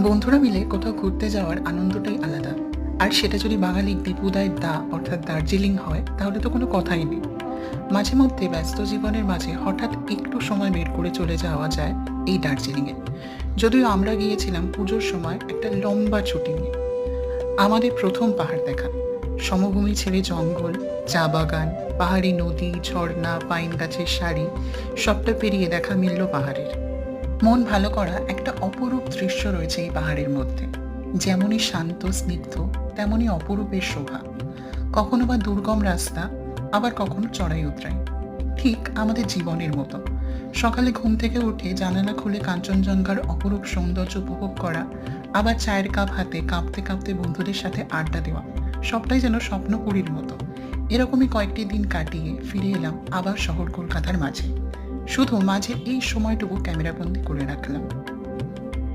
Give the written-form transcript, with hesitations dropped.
বন্ধুরা মিলে কোথাও ঘুরতে যাওয়ার আনন্দটাই আলাদা। আর সেটা যদি বাঙালি দীপুদায় দা অর্থাৎ দার্জিলিং হয় তাহলে তো কোনো কথাই নেই। মাঝে মধ্যে ব্যস্ত জীবনের মাঝে হঠাৎ একটু সময় বের করে চলে যাওয়া যায় এই দার্জিলিংয়ে। যদিও আমরা গিয়েছিলাম পুজোর সময় একটা লম্বা ছুটি নিয়ে। আমাদের প্রথম পাহাড় দেখা, সমভূমি ছেড়ে জঙ্গল, চা বাগান, পাহাড়ি নদী, ঝর্ণা, পাইন গাছের সারি, সবটা পেরিয়ে দেখা মিলল পাহাড়ের। মন ভালো করা একটা অপরূপ দৃশ্য রয়েছে এই পাহাড়ের মধ্যে। যেমনই শান্ত স্নিগ্ধ, তেমনই অপরূপের শোভা। কখনো বা দুর্গম রাস্তা, আবার কখনো চড়াই উতরাই, ঠিক আমাদের জীবনের মতো। সকালে ঘুম থেকে উঠে জানালা খুলে কাঞ্চনজঙ্ঘার অপরূপ সৌন্দর্য উপভোগ করা, আবার চায়ের কাপ হাতে কাঁপতে কাঁপতে বন্ধুদের সাথে আড্ডা দেওয়া, সবটাই যেন স্বপ্নপুরীর মতো। এরকমই কয়েকটি দিন কাটিয়ে ফিরে এলাম আবার শহর কলকাতার মাঝে। শুধু মাঝে এই সময়টুকু ক্যামেরাবন্দি করে রাখলাম।